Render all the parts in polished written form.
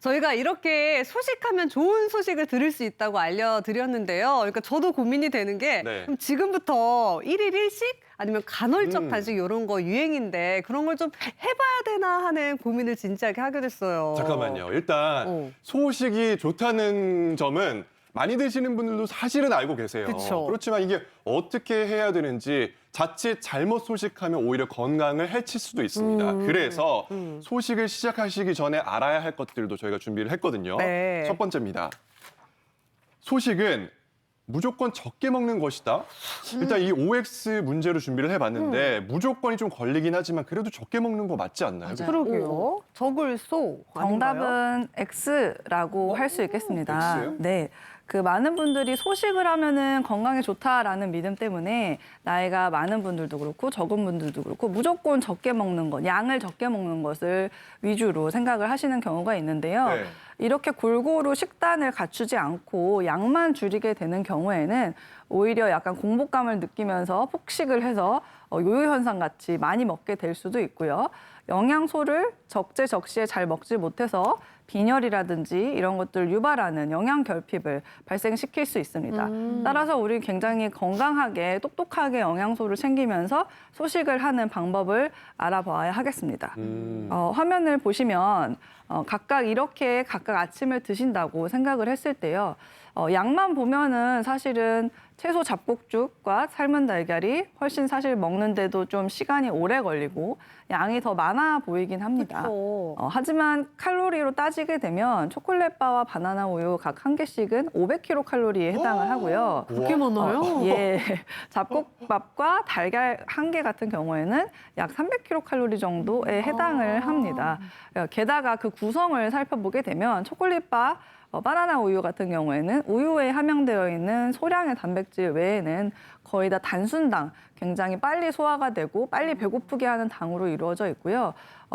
저희가 이렇게 소식하면 좋은 소식을 들을 수 있다고 알려드렸는데요. 그러니까 저도 고민이 되는 게 네. 그럼 지금부터 일일 일식 아니면 간헐적 단식 이런 거 유행인데 그런 걸 좀 해봐야 되나 하는 고민을 진지하게 하게 됐어요. 잠깐만요. 일단 소식이 좋다는 점은 많이 드시는 분들도 사실은 알고 계세요. 그쵸. 그렇지만 이게 어떻게 해야 되는지 자칫 잘못 소식하면 오히려 건강을 해칠 수도 있습니다. 그래서 소식을 시작하시기 전에 알아야 할 것들도 저희가 준비를 했거든요. 네. 첫 번째입니다. 소식은 무조건 적게 먹는 것이다. 일단 이 OX 문제로 준비를 해봤는데 무조건이 좀 걸리긴 하지만 그래도 적게 먹는 거 맞지 않나요? 그러게요. 적을 소 아닌가요? 정답은 X라고 할 수 있겠습니다. X요? 네. 그 많은 분들이 소식을 하면은 건강에 좋다라는 믿음 때문에 나이가 많은 분들도 그렇고 적은 분들도 그렇고 무조건 적게 먹는 것, 양을 적게 먹는 것을 위주로 생각을 하시는 경우가 있는데요. 네. 이렇게 골고루 식단을 갖추지 않고 양만 줄이게 되는 경우에는 오히려 약간 공복감을 느끼면서 폭식을 해서 요요 현상 같이 많이 먹게 될 수도 있고요. 영양소를 적재적시에 잘 먹지 못해서 빈혈이라든지 이런 것들 유발하는 영양 결핍을 발생시킬 수 있습니다. 따라서 우리 굉장히 건강하게 똑똑하게 영양소를 챙기면서 소식을 하는 방법을 알아봐야 하겠습니다. 화면을 보시면 각각 이렇게 각각 아침을 드신다고 생각을 했을 때요. 양만 보면은 사실은 채소 잡곡죽과 삶은 달걀이 훨씬 사실 먹는데도 좀 시간이 오래 걸리고 양이 더 많아 보이긴 합니다. 그쵸. 하지만 칼로리로 따지게 되면 초콜릿바와 바나나 우유 각 한 개씩은 500kcal에 해당을 하고요. 그렇게 많아요? 예, 잡곡밥과 달걀 한 개 같은 경우에는 약 300kcal 정도에 해당을 합니다. 게다가 그 구성을 살펴보게 되면 초콜릿바, 바나나 우유 같은 경우에는 우유에 함양되어 있는 소량의 단백질 외에는 거의 다 단순당, 굉장히 빨리 소화가 되고 빨리 배고프게 하는 당으로 이루어져 있고요.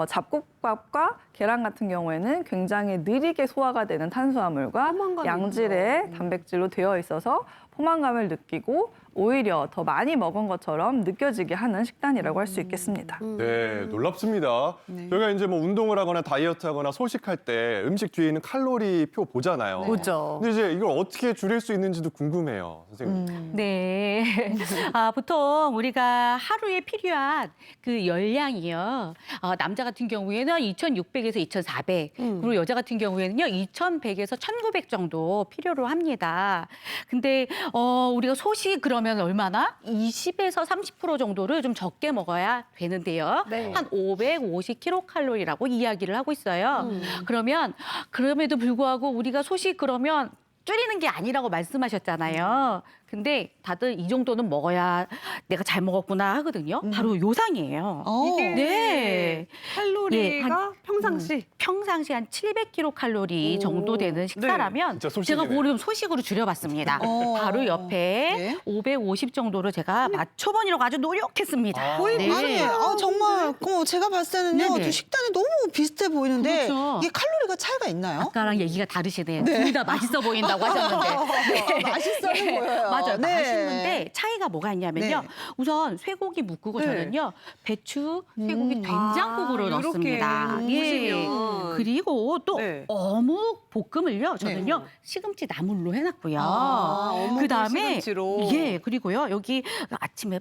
잡곡밥과 계란 같은 경우에는 굉장히 느리게 소화가 되는 탄수화물과 포만감이 양질의 있죠. 단백질로 되어 있어서 포만감을 느끼고 오히려 더 많이 먹은 것처럼 느껴지게 하는 식단이라고 할 수 있겠습니다. 네, 놀랍습니다. 저희가 이제 뭐 운동을 하거나 다이어트하거나 소식할 때 음식 뒤에 있는 칼로리표 보잖아요. 보죠. 근데 이제 이걸 어떻게 줄일 수 있는지도 궁금해요, 선생님. 네. 보통 우리가 하루에 필요한 그 열량이요. 남자 같은 경우에는 2,600에서 2,400, 그리고 여자 같은 경우에는요, 2,100에서 1,900 정도 필요로 합니다. 근데 우리가 소식 그러면 얼마나? 20에서 30% 정도를 좀 적게 먹어야 되는데요. 네. 한 550kcal라고 이야기를 하고 있어요. 그러면 그럼에도 불구하고 우리가 소식 그러면 줄이는 게 아니라고 말씀하셨잖아요. 근데 다들 이 정도는 먹어야 내가 잘 먹었구나 하거든요. 바로 요상이에요. 이게 네. 칼로리가 평상시 평상시 한 700kcal 정도 되는 식사라면 진짜 제가 소식이네. 그걸 좀 소식으로 줄여봤습니다. 바로 옆에 네. 550 정도로 제가 맞춰보려고 아주 노력했습니다. 거의 네. 아니, 정말 제가 봤을 때는요, 네네. 두 식단이 너무 비슷해 보이는데 그렇죠. 이게 칼로리가 차이가 있나요? 아까랑 얘기가 다르시네요. 둘 다 맛있어 보인다고 하셨는데. 맛있어 보여요. 맞아요. 네. 맛있는데 차이가 뭐가 있냐면요. 네. 우선 쇠고기 묵국을 네. 저는요. 배추, 쇠고기 된장국으로 이렇게 넣습니다. 예. 보시면. 그리고 또 네. 어묵 볶음을요. 저는요. 시금치 나물로 해놨고요. 어묵을 그다음에 시금치로. 예. 그리고요. 여기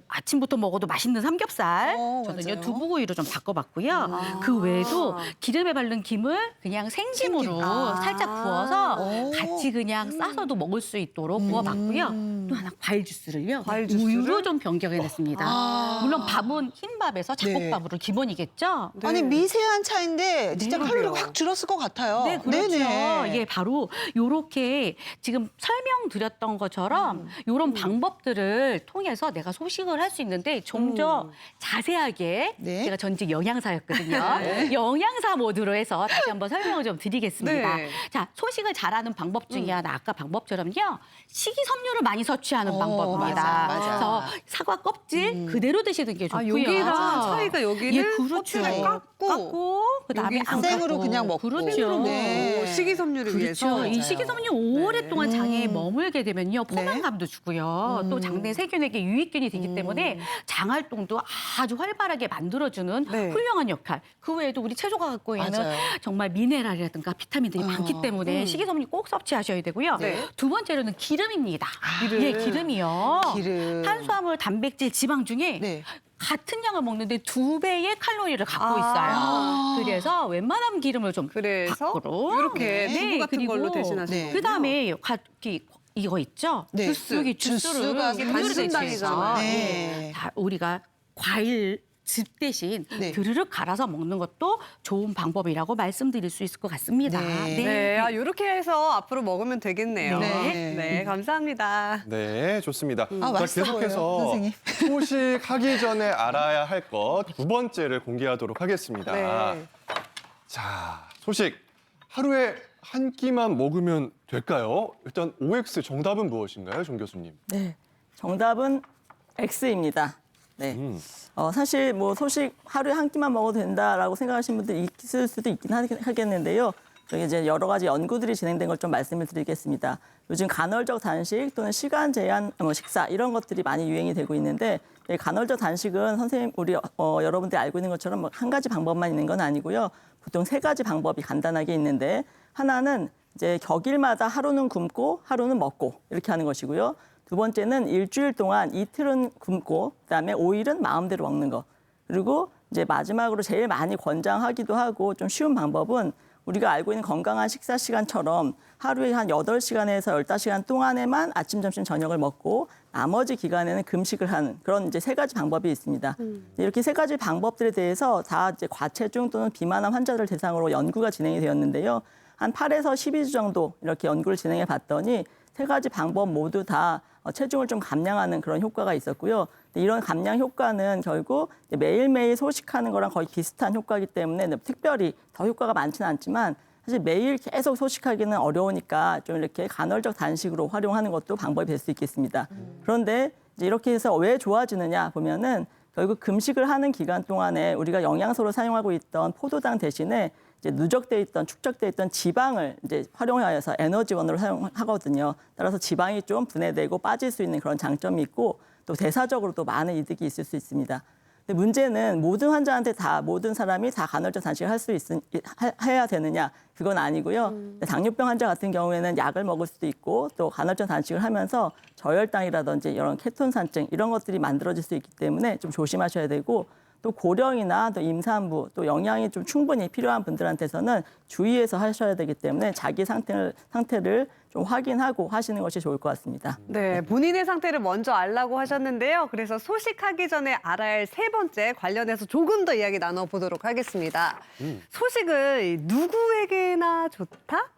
아침부터 먹어도 맛있는 삼겹살. 저는요. 맞아요. 두부구이로 좀 바꿔봤고요. 그 외에도 기름에 바른 김을 그냥 생김으로 생김. 살짝 부어서 오. 같이 그냥 싸서도 먹을 수 있도록 구워봤고요. 또 하나 과일 주스를요. 과일 주스를? 우유로 좀 변경해냈습니다. 물론 밥은 흰밥에서 잡곡밥으로 기본이겠죠. 네. 아니, 미세한 차이인데 진짜 네, 칼로리가 그러게요. 확 줄었을 것 같아요. 네, 그렇죠. 네네. 예, 바로 요렇게 지금 설명드렸던 것처럼 요런 방법들을 통해서 내가 소식을 할 수 있는데 좀 더 자세하게 네. 제가 전직 영양사였거든요. 영양사 모드로 해서 다시 한번 설명을 좀 드리겠습니다. 네. 자, 소식을 잘하는 방법 중에 하나 아까 방법처럼요. 식이섬유를 많이 섭취하는 방법입니다. 맞아. 그래서 사과 껍질 그대로 드시는 게 아, 좋고요. 여기랑 차이가 여기는 예, 그렇죠. 껍질을 깎고 그다음에 여기 안 생으로 깎고. 그냥 먹고. 그렇죠. 네. 식이섬유를 위해서. 그렇죠. 이 식이섬유 오랫동안 장애에 머물게 되면요 포만감도 주고요. 또 장내 세균에게 유익균이 되기 때문에 장 활동도 아주 활발하게 만들어주는 네. 훌륭한 역할. 그 외에도 우리 채소가 갖고 있는 맞아요. 정말 미네랄이라든가 비타민들이 많기 때문에 식이섬유 꼭 섭취하셔야 되고요. 네. 두 번째로는 기름입니다. 기름. 예, 기름이요. 기름. 탄수화물, 단백질, 지방 중에 네. 같은 양을 먹는데 2배의 칼로리를 갖고 아. 있어요. 그래서 웬만하면 기름을 좀 그래서 밖으로 이렇게 두부 같은 그리고 걸로 대신하시는 네. 그다음에 이거 있죠? 네. 주스. 여기 주스를 주스가 이게 단순당이잖아요. 네. 다 우리가 과일 즙 대신 네. 드르륵 갈아서 먹는 것도 좋은 방법이라고 말씀드릴 수 있을 것 같습니다. 네. 네, 아, 이렇게 해서 앞으로 먹으면 되겠네요. 네. 네, 감사합니다. 네, 좋습니다. 자, 맛있어 보여요, 계속해서 선생님. 소식하기 전에 알아야 할 것 두 번째를 공개하도록 하겠습니다. 네. 자, 소식. 하루에 한 끼만 먹으면 될까요? 일단 OX 정답은 무엇인가요, 정 교수님? 네, 정답은 X입니다. 네. 사실 뭐 소식 하루에 한 끼만 먹어도 된다라고 생각하시는 분들 있을 수도 있긴 하겠는데요. 저기 이제 여러 가지 연구들이 진행된 걸 좀 말씀을 드리겠습니다. 요즘 간헐적 단식 또는 시간 제한 식사 이런 것들이 많이 유행이 되고 있는데 이 간헐적 단식은 선생님 우리 여러분들이 알고 있는 것처럼 뭐 한 가지 방법만 있는 건 아니고요. 보통 세 가지 방법이 간단하게 있는데 하나는 이제 격일마다 하루는 굶고 하루는 먹고 이렇게 하는 것이고요. 두 번째는 일주일 동안 이틀은 굶고 그다음에 5일은 마음대로 먹는 거. 그리고 이제 마지막으로 제일 많이 권장하기도 하고 좀 쉬운 방법은 우리가 알고 있는 건강한 식사 시간처럼 하루에 한 8시간에서 15시간 동안에만 아침, 점심, 저녁을 먹고 나머지 기간에는 금식을 하는 그런 이제 세 가지 방법이 있습니다. 이렇게 세 가지 방법들에 대해서 다 이제 과체중 또는 비만한 환자들 대상으로 연구가 진행이 되었는데요. 한 8에서 12주 정도 이렇게 연구를 진행해 봤더니 세 가지 방법 모두 다 체중을 좀 감량하는 그런 효과가 있었고요. 이런 감량 효과는 결국 매일매일 소식하는 거랑 거의 비슷한 효과이기 때문에 특별히 더 효과가 많지는 않지만 사실 매일 계속 소식하기는 어려우니까 좀 이렇게 간헐적 단식으로 활용하는 것도 방법이 될 수 있겠습니다. 그런데 이제 이렇게 해서 왜 좋아지느냐 보면은 결국 금식을 하는 기간 동안에 우리가 영양소로 사용하고 있던 포도당 대신에 이제 누적돼 있던 축적돼 있던 지방을 이제 활용하여서 에너지원으로 사용하거든요. 따라서 지방이 좀 분해되고 빠질 수 있는 그런 장점이 있고 또 대사적으로도 많은 이득이 있을 수 있습니다. 근데 문제는 모든 환자한테 다 모든 사람이 다 간헐적 단식을 해야 되느냐 그건 아니고요. 당뇨병 환자 같은 경우에는 약을 먹을 수도 있고 또 간헐적 단식을 하면서 저혈당이라든지 이런 케톤산증 이런 것들이 만들어질 수 있기 때문에 좀 조심하셔야 되고 또 고령이나 또 임산부 또 영양이 좀 충분히 필요한 분들한테서는 주의해서 하셔야 되기 때문에 자기 상태를 좀 확인하고 하시는 것이 좋을 것 같습니다. 네, 본인의 상태를 먼저 알라고 하셨는데요. 그래서 소식하기 전에 알아야 할 세 번째 관련해서 조금 더 이야기 나눠보도록 하겠습니다. 소식은 누구에게나 좋다?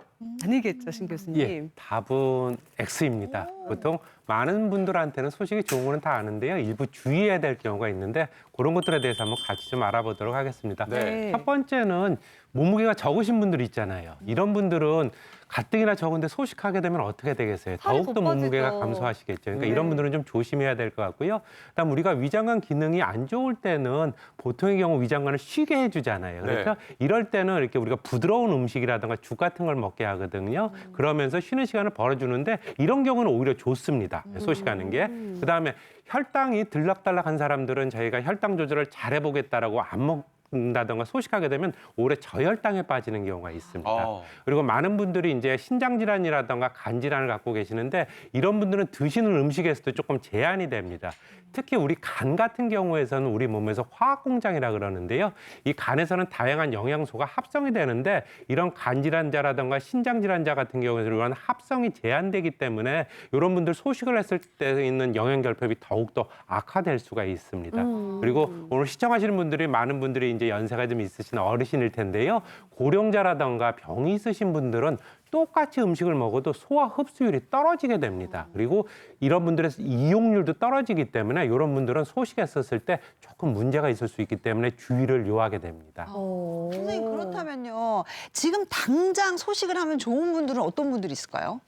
아니겠죠, 신 교수님? 예, 답은 X입니다. 보통 많은 분들한테는 소식이 좋은 거는 다 아는데요. 일부 주의해야 될 경우가 있는데 그런 것들에 대해서 한번 같이 좀 알아보도록 하겠습니다. 네. 첫 번째는 몸무게가 적으신 분들 있잖아요. 이런 분들은 가뜩이나 적은데 소식하게 되면 어떻게 되겠어요? 살이 더욱더 못 몸무게가 빠지죠. 감소하시겠죠. 그러니까 네. 이런 분들은 좀 조심해야 될 것 같고요. 그다음 우리가 위장관 기능이 안 좋을 때는 보통의 경우 위장관을 쉬게 해주잖아요. 그래서 이럴 때는 이렇게 우리가 부드러운 음식이라든가 죽 같은 걸 먹게 하거든요. 그러면서 쉬는 시간을 벌어주는데 이런 경우는 오히려 좋습니다. 소식하는 게. 그다음에 혈당이 들락달락한 사람들은 저희가 혈당 조절을 잘해보겠다라고 안 먹는다던가 소식하게 되면 오히려 저혈당에 빠지는 경우가 있습니다. 그리고 많은 분들이 이제 신장 질환이라던가 간 질환을 갖고 계시는데 이런 분들은 드시는 음식에서도 조금 제한이 됩니다. 특히 우리 간 같은 경우에서는 우리 몸에서 화학 공장이라 그러는데요. 이 간에서는 다양한 영양소가 합성이 되는데 이런 간 질환자라던가 신장 질환자 같은 경우에는 이런 합성이 제한되기 때문에 이런 분들 소식을 했을 때 있는 영양 결핍이 더욱더 악화될 수가 있습니다. 그리고 오늘 시청하시는 분들이 많은 분들이 이제 연세가 좀 있으신 어르신일 텐데요. 고령자라던가 병이 있으신 분들은 똑같이 음식을 먹어도 소화 흡수율이 떨어지게 됩니다. 그리고 이런 분들의 이용률도 떨어지기 때문에 이런 분들은 소식했었을 때 조금 문제가 있을 수 있기 때문에 주의를 요하게 됩니다. 선생님 그렇다면요. 지금 당장 소식을 하면 좋은 분들은 어떤 분들이 있을까요?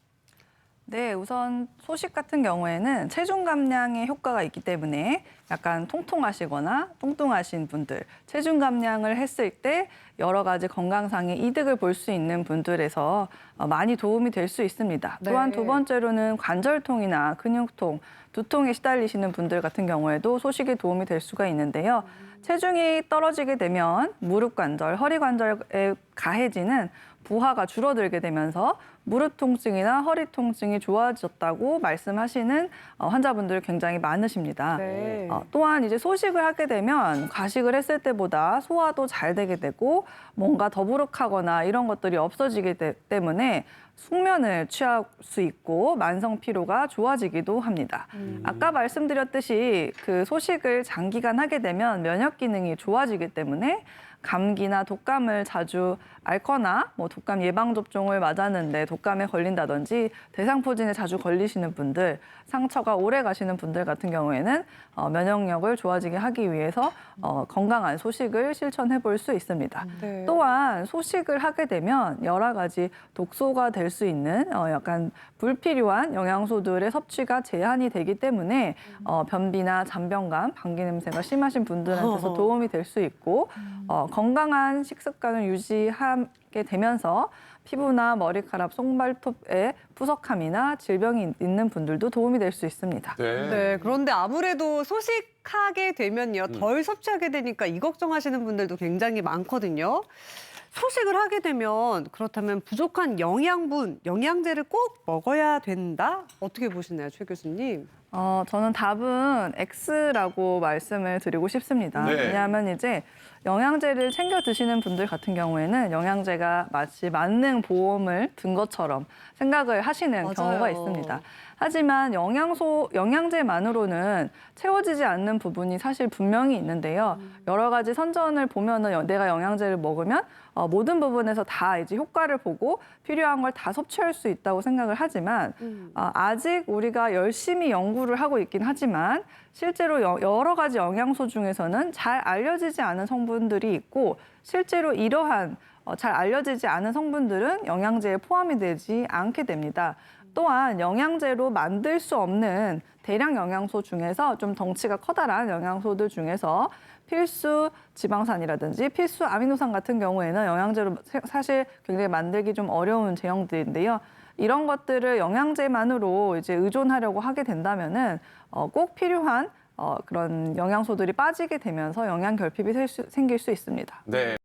네, 우선 소식 같은 경우에는 체중 감량에 효과가 있기 때문에 약간 통통하시거나 뚱뚱하신 분들, 체중 감량을 했을 때 여러 가지 건강상의 이득을 볼 수 있는 분들에서 많이 도움이 될 수 있습니다. 네. 또한 두 번째로는 관절통이나 근육통, 두통에 시달리시는 분들 같은 경우에도 소식이 도움이 될 수가 있는데요. 체중이 떨어지게 되면 무릎 관절, 허리 관절에 가해지는 부하가 줄어들게 되면서 무릎 통증이나 허리 통증이 좋아졌다고 말씀하시는 환자분들 굉장히 많으십니다. 네. 또한 이제 소식을 하게 되면 과식을 했을 때보다 소화도 잘 되게 되고 뭔가 더부룩하거나 이런 것들이 없어지기 때문에 숙면을 취할 수 있고 만성 피로가 좋아지기도 합니다. 아까 말씀드렸듯이 그 소식을 장기간 하게 되면 면역 기능이 좋아지기 때문에 감기나 독감을 자주 앓거나 뭐 독감 예방 접종을 맞았는데 독감에 걸린다든지 대상포진에 자주 걸리시는 분들, 상처가 오래 가시는 분들 같은 경우에는 면역력을 좋아지게 하기 위해서 건강한 소식을 실천해 볼 수 있습니다. 네. 또한 소식을 하게 되면 여러 가지 독소가 될 수 있는 약간 불필요한 영양소들의 섭취가 제한이 되기 때문에 변비나 잔병감, 방귀 냄새가 심하신 분들한테서 도움이 될 수 있고 건강한 식습관을 유지하게 되면서 피부나 머리카락, 손발톱에 푸석함이나 질병이 있는 분들도 도움이 될 수 있습니다. 네, 그런데 아무래도 소식하게 되면요, 덜 섭취하게 되니까 이 걱정하시는 분들도 굉장히 많거든요. 소식을 하게 되면 그렇다면 부족한 영양분, 영양제를 꼭 먹어야 된다? 어떻게 보시나요, 최 교수님? 저는 답은 X라고 말씀을 드리고 싶습니다. 네. 왜냐하면 이제 영양제를 챙겨 드시는 분들 같은 경우에는 영양제가 마치 만능 보험을 든 것처럼 생각을 하시는 맞아요. 경우가 있습니다. 하지만 영양제만으로는 채워지지 않는 부분이 사실 분명히 있는데요. 여러 가지 선전을 보면은 내가 영양제를 먹으면 모든 부분에서 다 이제 효과를 보고 필요한 걸 다 섭취할 수 있다고 생각을 하지만 아직 우리가 열심히 연구를 하고 있긴 하지만 실제로 여러 가지 영양소 중에서는 잘 알려지지 않은 성분들이 있고 실제로 이러한 잘 알려지지 않은 성분들은 영양제에 포함이 되지 않게 됩니다. 또한 영양제로 만들 수 없는 대량 영양소 중에서 좀 덩치가 커다란 영양소들 중에서 필수 지방산이라든지 필수 아미노산 같은 경우에는 영양제로 사실 굉장히 만들기 좀 어려운 제형들인데요. 이런 것들을 영양제만으로 이제 의존하려고 하게 된다면은 꼭 필요한 그런 영양소들이 빠지게 되면서 영양 결핍이 생길 수 있습니다. 네.